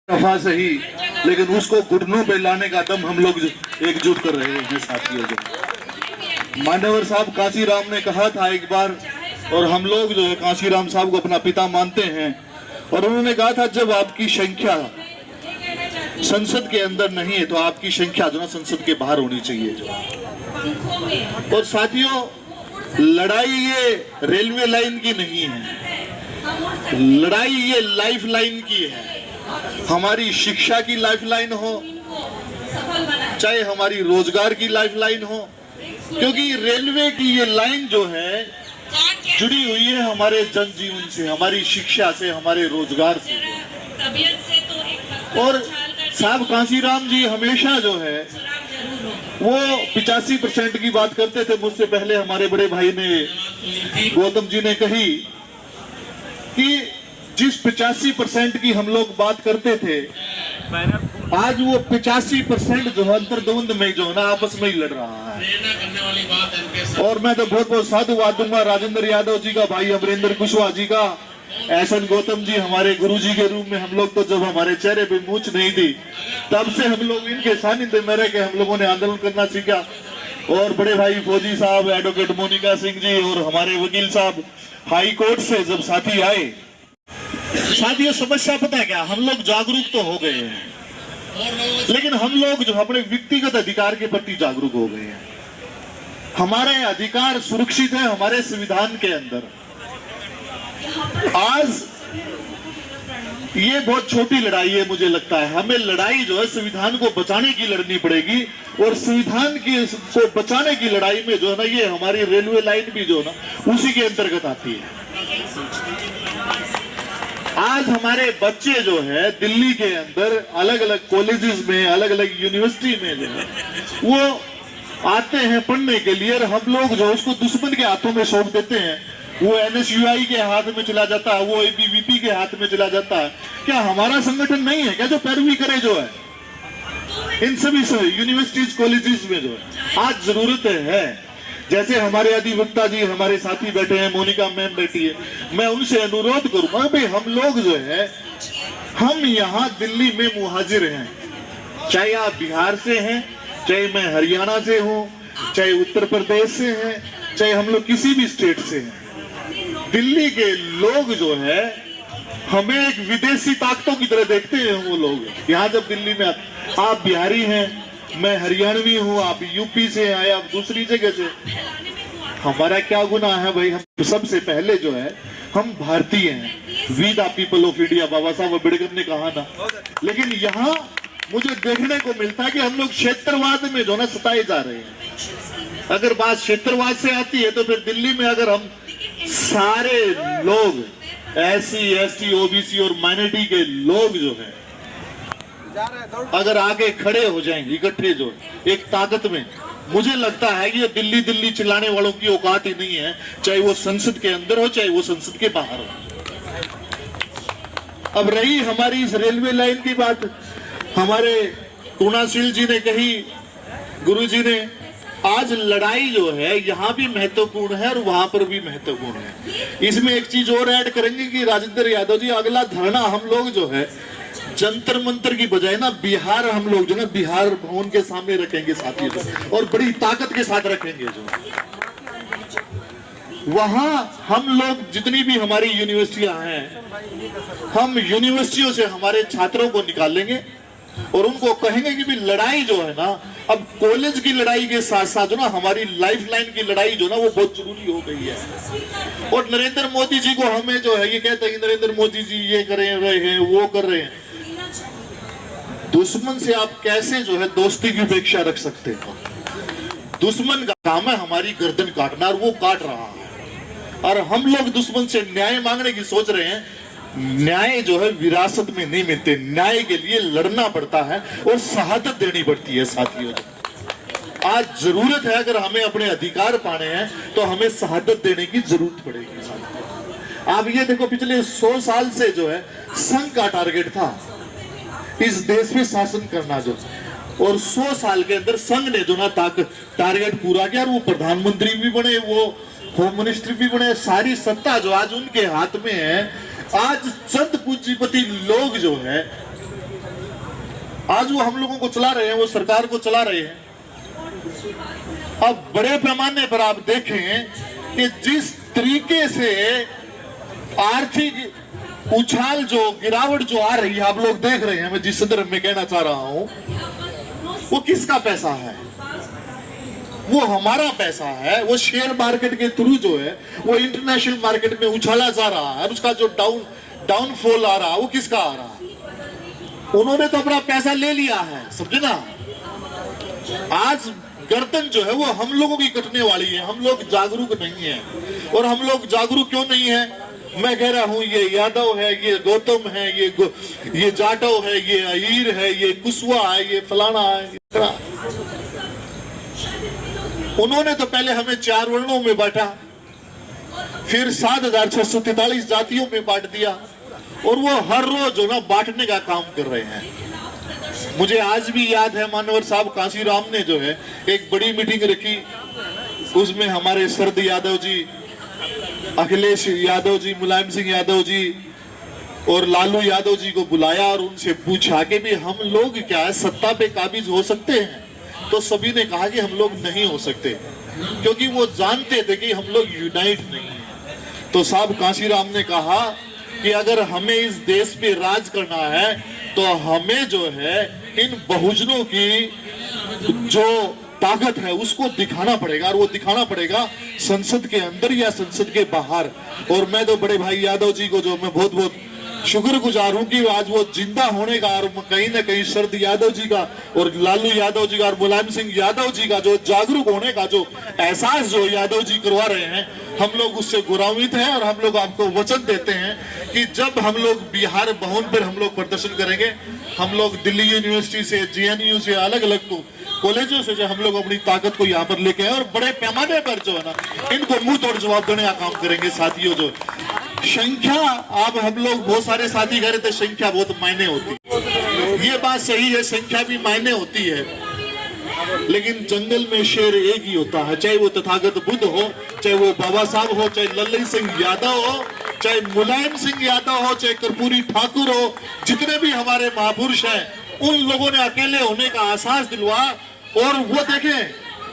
दफा सही, लेकिन उसको घुटनों पे लाने का दम हम लोग एकजुट कर रहे हैं साथियों। जो मान्यवर साहब कांशीराम ने कहा था एक बार, और हम लोग जो है कांशीराम साहब को अपना पिता मानते हैं, और उन्होंने कहा था जब आपकी संख्या संसद के अंदर नहीं है तो आपकी संख्या जो ना संसद के बाहर होनी चाहिए। जो और साथियों, लड़ाई ये रेलवे लाइन की नहीं है, लड़ाई ये लाइफ लाइन की है। हमारी शिक्षा की लाइफ लाइन हो, चाहे हमारी रोजगार की लाइफ लाइन हो, क्योंकि रेलवे की ये लाइन जो है जुड़ी हुई है हमारे जनजीवन से, हमारी शिक्षा से, हमारे रोजगार से। और साहब कांशीराम जी हमेशा जो है वो 85% की बात करते थे। मुझसे पहले हमारे बड़े भाई ने, गौतम जी ने कही कि जिस 85% की हम लोग बात करते थे, आज वो 85% जो है अंतर्द्वंद में जो है ना आपस में ही लड़ रहा है। और मैं तो बहुत बहुत साधुवाद दूंगा राजेंद्र यादव जी का, भाई अमरेंद्र कुशवाहा जी का, एहसन गौतम जी हमारे गुरुजी के रूप में। हम लोग तो जब हमारे चेहरे पे मूंछ नहीं थी तब से हम लोग इनके सानिध्य में रह के हम लोगों ने आंदोलन करना सीखा। और बड़े भाई फौजी साहब, एडवोकेट मोनिका सिंह जी और हमारे वकील साहब हाई कोर्ट से जब साथी आए, साथियों समस्या पता है क्या, हम लोग जागरूक तो हो गए हैं, लेकिन हम लोग जो अपने व्यक्तिगत अधिकार के प्रति जागरूक हो गए हैं। हमारे अधिकार सुरक्षित है हमारे संविधान के अंदर। आज ये बहुत छोटी लड़ाई है, मुझे लगता है हमें लड़ाई जो है संविधान को बचाने की लड़नी पड़ेगी, और संविधान को बचाने की लड़ाई में जो है ना ये हमारी रेलवे लाइन भी जो है ना उसी के अंतर्गत आती है। आज हमारे बच्चे जो है दिल्ली के अंदर अलग अलग कॉलेजेस में, अलग अलग यूनिवर्सिटी में जो है वो आते हैं पढ़ने के लिए, और हम लोग जो उसको दुश्मन के हाथों में सौंप देते हैं। वो NSUI के हाथ में चला जाता है, वो ABVP के हाथ में चला जाता है। क्या हमारा संगठन नहीं है क्या जो पैरवी करे जो है इन सभी यूनिवर्सिटीज कॉलेजेस में जो है? आज जरूरत है, जैसे हमारे अधिवक्ता जी हमारे साथी बैठे हैं, मोनिका मैम बैठी है, मैं उनसे अनुरोध करूंगा भाई हम लोग जो है हम यहाँ दिल्ली में मुहाजिर हैं, चाहे आप बिहार से हैं, चाहे मैं हरियाणा से हूँ, चाहे उत्तर प्रदेश से हैं, चाहे हम लोग किसी भी स्टेट से हैं। दिल्ली के लोग जो है हमें एक विदेशी ताकतों की तरह देखते हैं। वो लोग यहाँ जब दिल्ली में आप बिहारी हैं, मैं हरियाणवी हूँ, आप यूपी से आए, आप दूसरी जगह से, हमारा क्या गुनाह है भाई? हम सबसे पहले जो है हम भारतीय हैं, we the people of India, Baba Saheb Ambedkar ने कहा ना। लेकिन यहाँ मुझे देखने को मिलता है कि हम लोग क्षेत्रवाद में जो ना सताए जा रहे हैं। अगर बात क्षेत्रवाद से आती है तो फिर दिल्ली में अगर हम सारे लोग SC ST OBC और माइनॉरिटी के लोग जो है अगर आगे खड़े हो जाएंगे इकट्ठे जो एक ताकत में, मुझे लगता है कि ये दिल्ली दिल्ली चिल्लाने वालों की औकात ही नहीं है, चाहे वो संसद के अंदर हो चाहे वो संसद के बाहर हो। अब रही हमारी इस रेलवे लाइन की बात, हमारे टूनाशील जी ने कही, गुरु जी ने, आज लड़ाई जो है यहाँ भी महत्वपूर्ण है और वहां पर भी महत्वपूर्ण है। इसमें एक चीज और ऐड करेंगे कि राजेंद्र यादव जी, अगला धरना हम लोग जो है जंतर मंतर की बजाय ना बिहार, हम लोग जो ना बिहार भवन के सामने रखेंगे साथियों, और बड़ी ताकत के साथ रखेंगे। जो वहां हम लोग जितनी भी हमारी यूनिवर्सिटियां हैं, हम यूनिवर्सिटियों से हमारे छात्रों को निकालेंगे और उनको कहेंगे कि भी लड़ाई जो है ना, अब कॉलेज की लड़ाई के साथ साथ जो ना हमारी लाइफ लाइन की लड़ाई जो ना वो बहुत जरूरी हो गई है। और नरेंद्र मोदी जी को हमें जो है ये कहते हैं कि नरेंद्र मोदी जी ये कर रहे हैं वो कर रहे हैं। दुश्मन से आप कैसे जो है दोस्ती की उपेक्षा रख सकते हो? दुश्मन का काम है हमारी गर्दन काटना, और वो काट रहा है, और हम लोग दुश्मन से न्याय मांगने की सोच रहे हैं। न्याय जो है विरासत में नहीं मिलते, न्याय के लिए लड़ना पड़ता है और शहादत देनी पड़ती है साथियों। आज जरूरत है, अगर हमें अपने अधिकार पाने हैं तो हमें शहादत देने की जरूरत पड़ेगी साथियों। आप ये देखो, पिछले 100 साल से जो है संघ का टारगेट था इस देश में शासन करना जो, और 100 साल के अंदर संघ ने जो ना टारगेट पूरा किया, और वो प्रधानमंत्री भी बने, वो होम मिनिस्टर भी बने, सारी सत्ता जो आज उनके हाथ में है। आज चंद पूंजीपति लोग जो है आज वो हम लोगों को चला रहे हैं, वो सरकार को चला रहे हैं। अब बड़े पैमाने पर आप देखें कि जिस तरीके से आर्थिक उछाल जो गिरावट जो आ रही है, आप लोग देख रहे हैं, मैं जिस संदर्भ में कहना चाह रहा हूं, वो किसका पैसा है? वो हमारा पैसा है। वो शेयर मार्केट के थ्रू जो है वो इंटरनेशनल मार्केट में उछाला जा रहा है, उसका जो डाउनफॉल आ रहा है वो किसका आ रहा है? उन्होंने तो अपना पैसा ले लिया है, समझे ना। आज गर्दन जो है वो हम लोगों की कटने वाली है। हम लोग जागरूक नहीं है। और हम लोग जागरूक क्यों नहीं है? मैं कह रहा हूं ये यादव है, ये गौतम है, ये जाटव है, ये अहीर है, ये कुशवा है, ये फलाना है। उन्होंने तो पहले हमें 4 वर्णों में बांटा, फिर 7,643 जातियों में बांट दिया, और वो हर रोज जो ना बांटने का काम कर रहे हैं। मुझे आज भी याद है, मानवर साहब कांसीराम ने जो है एक बड़ी मीटिंग रखी, उसमें हमारे शरद यादव जी, अखिलेश यादव जी, मुलायम सिंह यादव जी और लालू यादव जी को बुलाया और उनसे पूछा कि भी हम लोग क्या है सत्ता पे काबिज हो सकते हैं? तो सभी ने कहा कि हम लोग नहीं हो सकते, क्योंकि वो जानते थे कि हम लोग यूनाइट नहीं है। तो साहब कांसीराम ने कहा कि अगर हमें इस देश पे राज करना है तो हमें जो है इन बहुजनों की जो ताकत है उसको दिखाना पड़ेगा, और वो दिखाना पड़ेगा संसद के अंदर या संसद के बाहर। और मैं तो बड़े भाई यादव जी को जो मैं बहुत बहुत शुक्रगुजार हूं कि आज वो जिंदा होने का, और कहीं ना कहीं शरद यादव जी का और लालू यादव जी का और मुलायम सिंह यादव जी का जो जागरूक होने का जो एहसास जो यादव जी करवा रहे हैं, हम लोग उससे गौरवित हैं। और हम लोग आपको वचन देते हैं कि जब हम लोग बिहार भवन पर हम लोग प्रदर्शन करेंगे, हम लोग दिल्ली यूनिवर्सिटी से, JNU से, अलग अलग कॉलेजों से जो हम लोग अपनी ताकत को यहाँ पर लेके आए और बड़े पैमाने पर जो है ना इनको मुंह तोड़ जवाब देने का काम करेंगे। साथियों, जो संख्या, आप हम लोग बहुत सारे साथी कह रहे थे संख्या बहुत मायने होती है, ये बात सही है, संख्या भी मायने होती है, लेकिन जंगल में शेर एक ही होता है। चाहे वो तथागत बुद्ध हो, चाहे वो बाबा साहब हो, चाहे लल्लई सिंह यादव हो, चाहे मुलायम सिंह यादव हो, चाहे कर्पूरी ठाकुर हो, जितने भी हमारे महापुरुष हैं, उन लोगों ने अकेले होने का एहसास दिलवा। और वो देखें,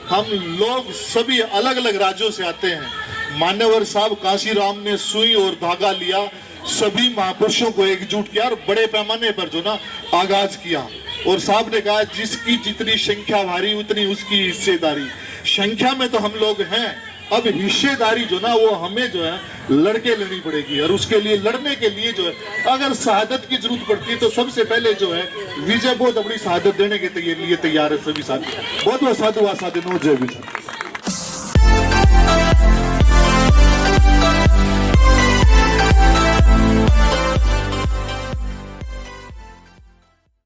हम लोग सभी अलग अलग राज्यों से आते हैं। मान्यवर साहब कांसीराम ने सुई और धागा लिया, सभी महापुरुषों को एकजुट किया और बड़े पैमाने पर जो ना आगाज किया। और साहब ने कहा जिसकी जितनी संख्या भारी उतनी उसकी हिस्सेदारी। संख्या में तो हम लोग हैं, अब हिस्सेदारी जो ना वो हमें जो है लड़के लेनी पड़ेगी। और उसके लिए, लड़ने के लिए जो है अगर शहादत की जरूरत पड़ती है तो सबसे पहले जो है विजय बहुत अपनी शहादत देने के लिए तैयार है सभी साथी। बहुत बहुत साधु, जय विजय।